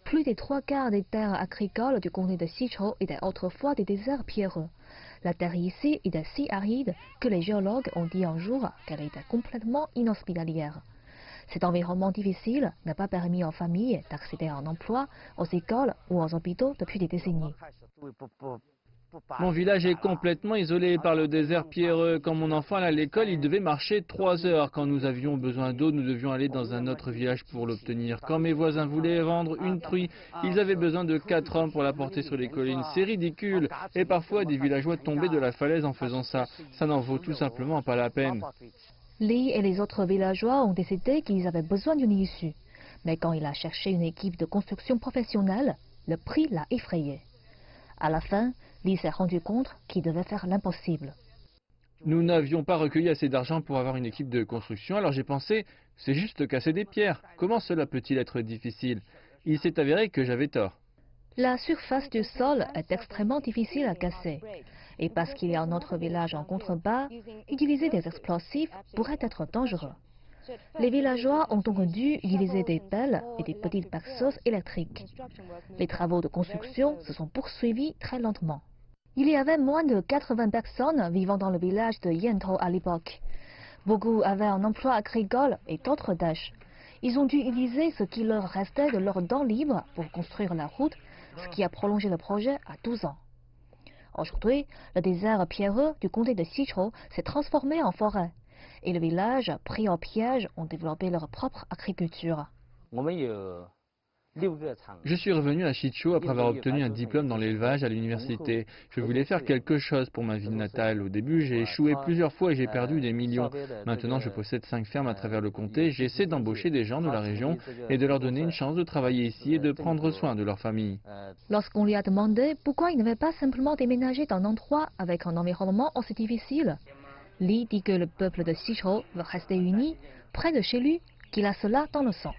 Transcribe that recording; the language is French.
Plus des 3/4 des terres agricoles du comté de Sichuan étaient autrefois des déserts pierreux. La terre ici était si aride que les géologues ont dit un jour qu'elle était complètement inhospitalière. Cet environnement difficile n'a pas permis aux familles d'accéder à un emploi, aux écoles ou aux hôpitaux depuis des décennies. Mon village est complètement isolé par le désert pierreux. Quand mon enfant allait à l'école, il devait marcher 3 heures. Quand nous avions besoin d'eau, nous devions aller dans un autre village pour l'obtenir. Quand mes voisins voulaient vendre une truie, ils avaient besoin de 4 hommes pour la porter sur les collines. C'est ridicule. Et parfois, des villageois tombaient de la falaise en faisant ça. Ça n'en vaut tout simplement pas la peine. Li et les autres villageois ont décidé qu'ils avaient besoin d'une issue. Mais quand il a cherché une équipe de construction professionnelle, le prix l'a effrayé. À la fin, Li s'est rendu compte qu'il devait faire l'impossible. Nous n'avions pas recueilli assez d'argent pour avoir une équipe de construction, alors j'ai pensé, c'est juste casser des pierres. Comment cela peut-il être difficile? Il s'est avéré que j'avais tort. La surface du sol est extrêmement difficile à casser. Et parce qu'il y a un autre village en contrebas, utiliser des explosifs pourrait être dangereux. Les villageois ont donc dû utiliser des pelles et des petites perceuses électriques. Les travaux de construction se sont poursuivis très lentement. Il y avait moins de 80 personnes vivant dans le village de Yantou à l'époque. Beaucoup avaient un emploi agricole et d'autres tâches. Ils ont dû utiliser ce qui leur restait de leur temps libre pour construire la route, ce qui a prolongé le projet à 12 ans. Aujourd'hui, le désert pierreux du comté de Sichuan s'est transformé en forêt. Et le village, pris au piège, ont développé leur propre agriculture. Je suis revenu à Chicho après avoir obtenu un diplôme dans l'élevage à l'université. Je voulais faire quelque chose pour ma ville natale. Au début, j'ai échoué plusieurs fois et j'ai perdu des millions. Maintenant, je possède 5 fermes à travers le comté. J'essaie d'embaucher des gens de la région et de leur donner une chance de travailler ici et de prendre soin de leur famille. Lorsqu'on lui a demandé pourquoi il n'avait pas simplement déménagé d'un endroit avec un environnement aussi difficile, Li dit que le peuple de Sichuan veut rester uni, près de chez lui, qu'il a cela dans le sang.